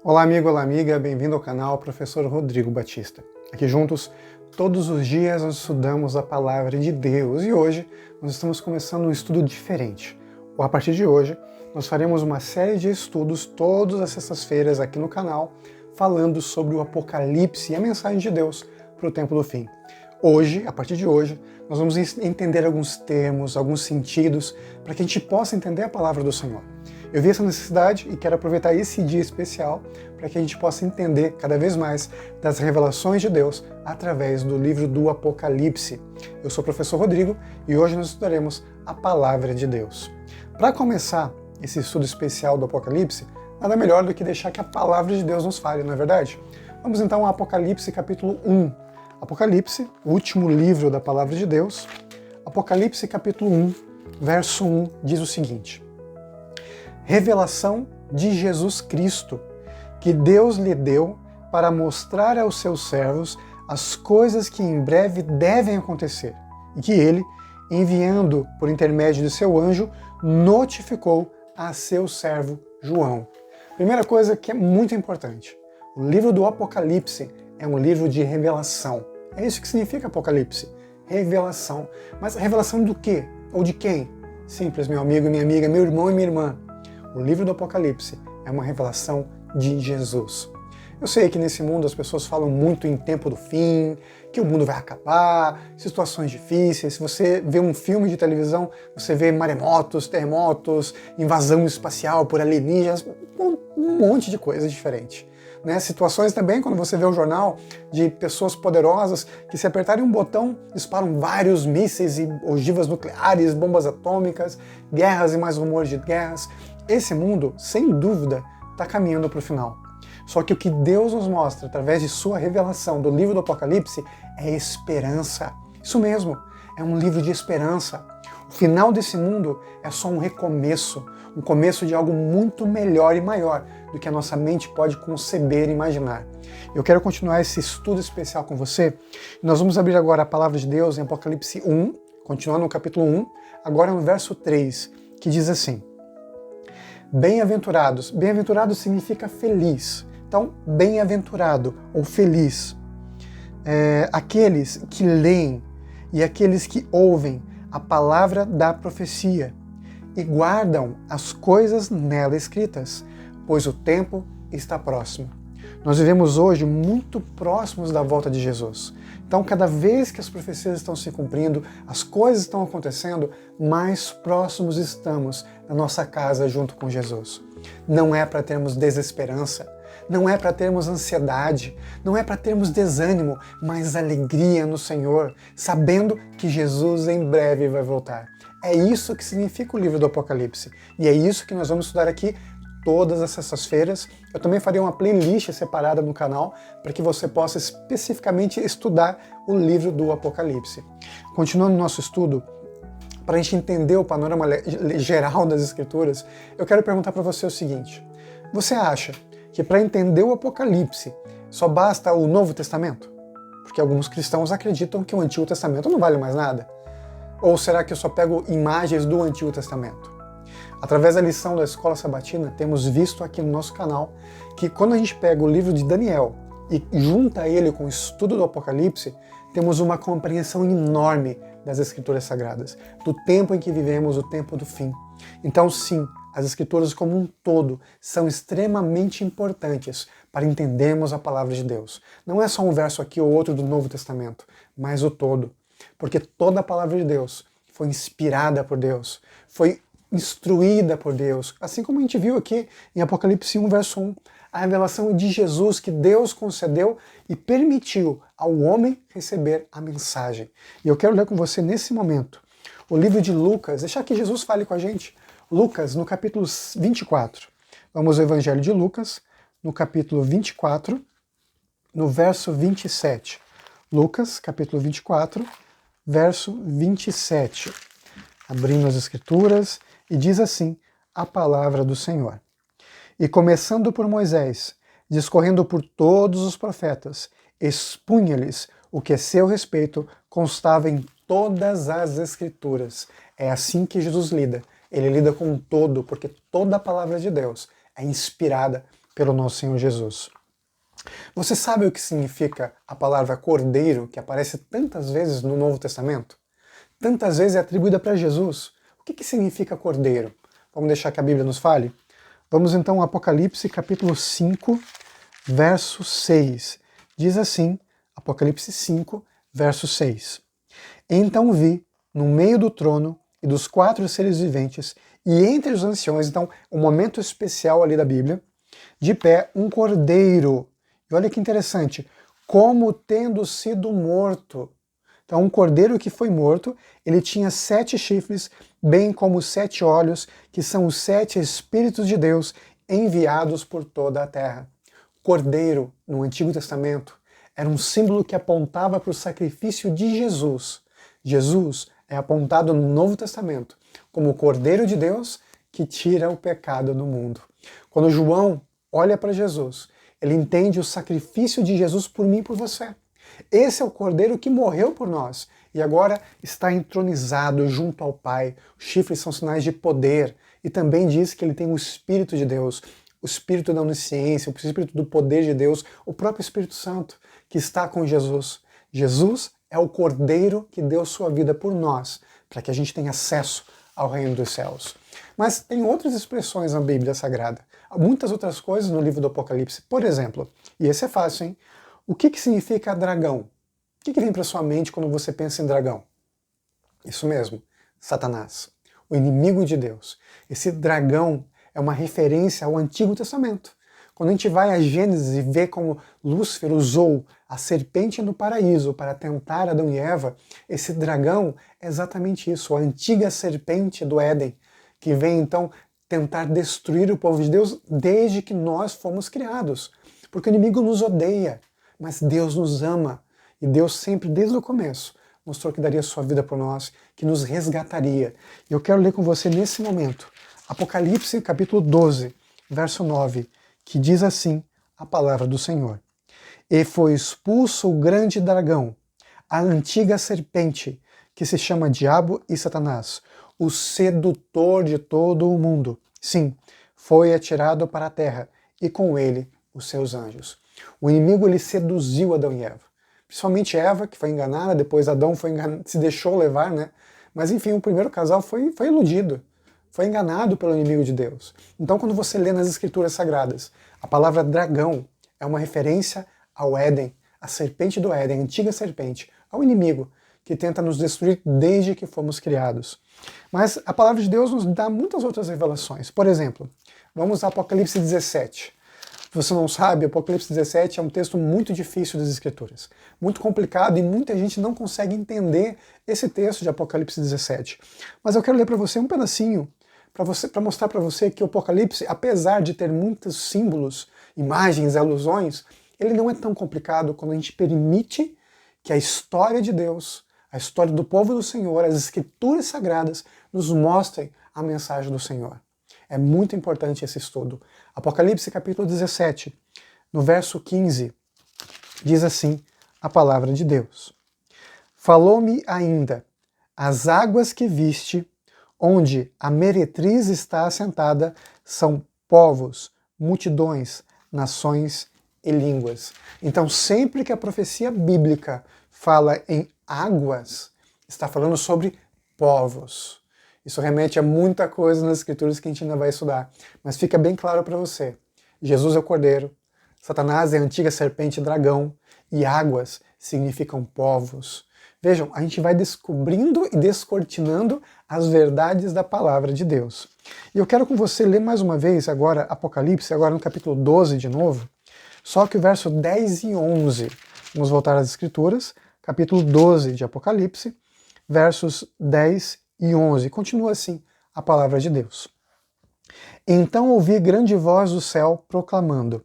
Olá amigo, olá amiga, bem-vindo ao canal Professor Rodrigo Batista. Aqui juntos, todos os dias nós estudamos a Palavra de Deus e hoje nós estamos começando um estudo diferente. A partir de hoje, nós faremos uma série de estudos todas as sextas-feiras aqui no canal, falando sobre o Apocalipse e a mensagem de Deus para o tempo do fim. Hoje, a partir de hoje, nós vamos entender alguns termos, alguns sentidos, para que a gente possa entender a Palavra do Senhor. Eu vi essa necessidade e quero aproveitar esse dia especial para que a gente possa entender cada vez mais das revelações de Deus através do livro do Apocalipse. Eu sou o professor Rodrigo e hoje nós estudaremos a Palavra de Deus. Para começar esse estudo especial do Apocalipse, nada melhor do que deixar que a Palavra de Deus nos fale, não é verdade? Vamos então ao Apocalipse capítulo 1. Apocalipse, o último livro da Palavra de Deus. Apocalipse capítulo 1, verso 1 diz o seguinte: Revelação de Jesus Cristo, que Deus lhe deu para mostrar aos seus servos as coisas que em breve devem acontecer, e que ele, enviando por intermédio de seu anjo, notificou a seu servo João. Primeira coisa que é muito importante, o livro do Apocalipse é um livro de revelação. É isso que significa Apocalipse, revelação. Mas revelação do quê? Ou de quem? Simples, meu amigo e minha amiga, meu irmão e minha irmã. O livro do Apocalipse é uma revelação de Jesus. Eu sei que nesse mundo as pessoas falam muito em tempo do fim, que o mundo vai acabar, situações difíceis. Se você vê um filme de televisão, você vê maremotos, terremotos, invasão espacial por alienígenas, um monte de coisa diferente. Né? Situações também, quando você vê o jornal, de pessoas poderosas que, se apertarem um botão, disparam vários mísseis e ogivas nucleares, bombas atômicas, guerras e mais rumores de guerras. Esse mundo, sem dúvida, está caminhando para o final. Só que o que Deus nos mostra, através de sua revelação do livro do Apocalipse, é esperança. Isso mesmo, é um livro de esperança. O final desse mundo é só um recomeço, um começo de algo muito melhor e maior do que a nossa mente pode conceber e imaginar. Eu quero continuar esse estudo especial com você. Nós vamos abrir agora a Palavra de Deus em Apocalipse 1, continuando no capítulo 1, agora no verso 3, que diz assim: Bem-aventurados. Bem-aventurado significa feliz. Então, bem-aventurado ou feliz. Aqueles que leem e aqueles que ouvem a palavra da profecia e guardam as coisas nela escritas, pois o tempo está próximo. Nós vivemos hoje muito próximos da volta de Jesus. Então, cada vez que as profecias estão se cumprindo, as coisas estão acontecendo, mais próximos estamos da nossa casa junto com Jesus. Não é para termos desesperança, não é para termos ansiedade, não é para termos desânimo, mas alegria no Senhor, sabendo que Jesus em breve vai voltar. É isso que significa o livro do Apocalipse. E é isso que nós vamos estudar aqui todas as sextas-feiras. Eu também farei uma playlist separada no canal para que você possa especificamente estudar o livro do Apocalipse. Continuando o nosso estudo, para a gente entender o panorama geral das Escrituras, eu quero perguntar para você o seguinte: você acha que para entender o Apocalipse só basta o Novo Testamento? Porque alguns cristãos acreditam que o Antigo Testamento não vale mais nada. Ou será que eu só pego imagens do Antigo Testamento? Através da lição da Escola Sabatina, temos visto aqui no nosso canal que quando a gente pega o livro de Daniel e junta ele com o estudo do Apocalipse, temos uma compreensão enorme das Escrituras Sagradas, do tempo em que vivemos, o tempo do fim. Então, sim, as Escrituras como um todo são extremamente importantes para entendermos a Palavra de Deus. Não é só um verso aqui ou outro do Novo Testamento, mas o todo. Porque toda a Palavra de Deus foi inspirada por Deus, foi instruída por Deus, assim como a gente viu aqui em Apocalipse 1, verso 1, a revelação de Jesus que Deus concedeu e permitiu ao homem receber a mensagem. E eu quero ler com você nesse momento o livro de Lucas, deixar que Jesus fale com a gente. Lucas, no capítulo 24. Vamos ao Evangelho de Lucas, no capítulo 24, no verso 27. Lucas, capítulo 24, verso 27. Abrindo as Escrituras, e diz assim a palavra do Senhor. E começando por Moisés, discorrendo por todos os profetas, expunha-lhes o que a seu respeito constava em todas as Escrituras. É assim que Jesus lida. Ele lida com todo, porque toda a palavra de Deus é inspirada pelo nosso Senhor Jesus. Você sabe o que significa a palavra cordeiro, que aparece tantas vezes no Novo Testamento? Tantas vezes é atribuída para Jesus. O que significa cordeiro? Vamos deixar que a Bíblia nos fale? Vamos então ao Apocalipse capítulo 5, verso 6. Diz assim, Apocalipse 5, verso 6. Então vi, no meio do trono e dos 4 seres viventes, e entre os anciões, então, um momento especial ali da Bíblia, de pé um cordeiro. E olha que interessante, como tendo sido morto. Então, um cordeiro que foi morto, ele tinha 7 chifres, bem como 7 olhos, que são os 7 Espíritos de Deus enviados por toda a terra. Cordeiro, no Antigo Testamento, era um símbolo que apontava para o sacrifício de Jesus. Jesus é apontado no Novo Testamento como o Cordeiro de Deus que tira o pecado do mundo. Quando João olha para Jesus, ele entende o sacrifício de Jesus por mim e por você. Esse é o Cordeiro que morreu por nós e agora está entronizado junto ao Pai. Os chifres são sinais de poder e também diz que ele tem o Espírito de Deus, o Espírito da onisciência, o Espírito do poder de Deus, o próprio Espírito Santo que está com Jesus. Jesus é o Cordeiro que deu sua vida por nós, para que a gente tenha acesso ao reino dos céus. Mas tem outras expressões na Bíblia Sagrada, muitas outras coisas no livro do Apocalipse. Por exemplo, e esse é fácil, hein? O que significa dragão? O que vem para sua mente quando você pensa em dragão? Isso mesmo, Satanás, o inimigo de Deus. Esse dragão é uma referência ao Antigo Testamento. Quando a gente vai a Gênesis e vê como Lúcifer usou a serpente no paraíso para tentar Adão e Eva, esse dragão é exatamente isso, a antiga serpente do Éden, que vem então tentar destruir o povo de Deus desde que nós fomos criados. Porque o inimigo nos odeia, mas Deus nos ama. E Deus sempre, desde o começo, mostrou que daria sua vida por nós, que nos resgataria. E eu quero ler com você nesse momento, Apocalipse capítulo 12, verso 9, que diz assim a palavra do Senhor. E foi expulso o grande dragão, a antiga serpente, que se chama Diabo e Satanás, o sedutor de todo o mundo. Sim, foi atirado para a terra, e com ele os seus anjos. O inimigo ele seduziu Adão e Eva. Principalmente Eva, que foi enganada, depois Adão se deixou levar, né? Mas enfim, o primeiro casal foi iludido, foi enganado pelo inimigo de Deus. Então quando você lê nas Escrituras Sagradas, a palavra dragão é uma referência ao Éden, a serpente do Éden, a antiga serpente, ao inimigo, que tenta nos destruir desde que fomos criados. Mas a palavra de Deus nos dá muitas outras revelações. Por exemplo, vamos a Apocalipse 17. Se você não sabe, Apocalipse 17 é um texto muito difícil das Escrituras, muito complicado e muita gente não consegue entender esse texto de Apocalipse 17. Mas eu quero ler para você um pedacinho, para mostrar para você que o Apocalipse, apesar de ter muitos símbolos, imagens, alusões, ele não é tão complicado quando a gente permite que a história de Deus, a história do povo do Senhor, as Escrituras Sagradas, nos mostrem a mensagem do Senhor. É muito importante esse estudo. Apocalipse capítulo 17, no verso 15, diz assim a palavra de Deus. Falou-me ainda, as águas que viste, onde a meretriz está assentada, são povos, multidões, nações e línguas. Então, sempre que a profecia bíblica fala em águas, está falando sobre povos. Isso remete a muita coisa nas Escrituras que a gente ainda vai estudar. Mas fica bem claro para você. Jesus é o Cordeiro, Satanás é a antiga serpente dragão e águas significam povos. Vejam, a gente vai descobrindo e descortinando as verdades da palavra de Deus. E eu quero com você ler mais uma vez agora Apocalipse, agora no capítulo 12 de novo, só que o verso 10 e 11. Vamos voltar às Escrituras, capítulo 12 de Apocalipse, versos 10 e 11. Continua assim a palavra de Deus. Então ouvi grande voz do céu proclamando: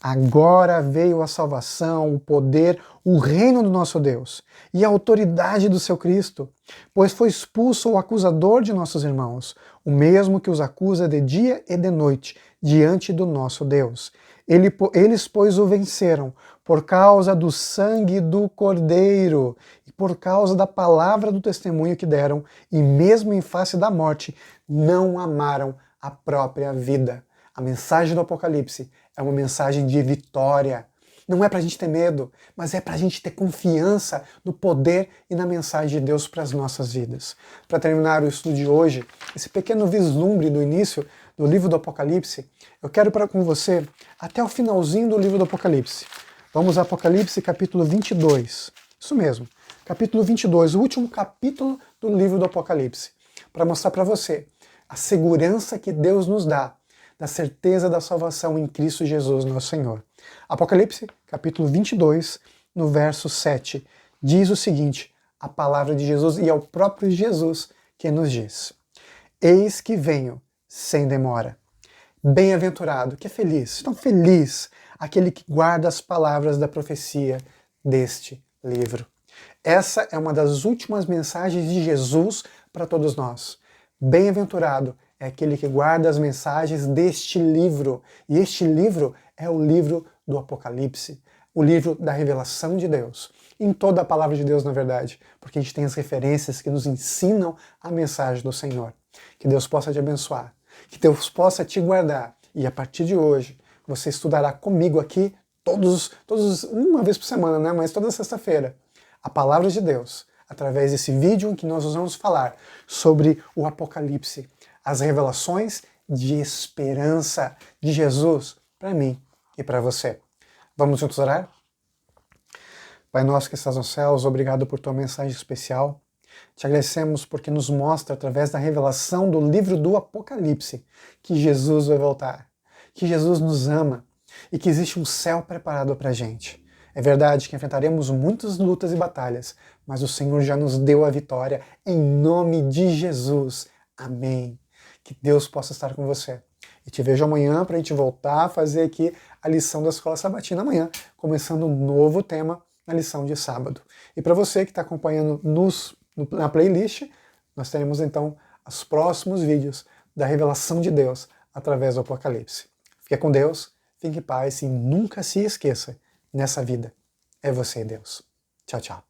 agora veio a salvação, o poder, o reino do nosso Deus e a autoridade do seu Cristo, pois foi expulso o acusador de nossos irmãos, o mesmo que os acusa de dia e de noite diante do nosso Deus. Eles, pois, o venceram por causa do sangue do Cordeiro e por causa da palavra do testemunho que deram, e mesmo em face da morte, não amaram a própria vida. A mensagem do Apocalipse é uma mensagem de vitória. Não é para a gente ter medo, mas é para a gente ter confiança no poder e na mensagem de Deus para as nossas vidas. Para terminar o estudo de hoje, esse pequeno vislumbre do início do livro do Apocalipse, eu quero ir com você até o finalzinho do livro do Apocalipse. Vamos a Apocalipse capítulo 22. Isso mesmo, capítulo 22, o último capítulo do livro do Apocalipse, para mostrar para você a segurança que Deus nos dá da certeza da salvação em Cristo Jesus, nosso Senhor. Apocalipse, capítulo 22, no verso 7, diz o seguinte, a palavra de Jesus, e é o próprio Jesus que nos diz: Eis que venho sem demora. Bem-aventurado, que é feliz, tão feliz, aquele que guarda as palavras da profecia deste livro. Essa é uma das últimas mensagens de Jesus para todos nós. Bem-aventurado é aquele que guarda as mensagens deste livro. E este livro é o livro do Apocalipse, o livro da revelação de Deus. Em toda a palavra de Deus, na verdade, porque a gente tem as referências que nos ensinam a mensagem do Senhor. Que Deus possa te abençoar, que Deus possa te guardar. E a partir de hoje, você estudará comigo aqui uma vez por semana, né? Mas toda sexta-feira, a palavra de Deus, através desse vídeo em que nós vamos falar sobre o Apocalipse, as revelações de esperança de Jesus para mim e para você. Vamos juntos orar? Pai nosso que estás nos céus, obrigado por tua mensagem especial. Te agradecemos porque nos mostra, através da revelação do livro do Apocalipse, que Jesus vai voltar, que Jesus nos ama e que existe um céu preparado para a gente. É verdade que enfrentaremos muitas lutas e batalhas, mas o Senhor já nos deu a vitória em nome de Jesus. Amém. Que Deus possa estar com você. E te vejo amanhã para a gente voltar a fazer aqui a lição da Escola Sabatina amanhã, começando um novo tema na lição de sábado. E para você que está acompanhando na playlist, nós teremos então os próximos vídeos da revelação de Deus através do Apocalipse. Fique com Deus, fique em paz e nunca se esqueça, nessa vida é você e Deus. Tchau, tchau.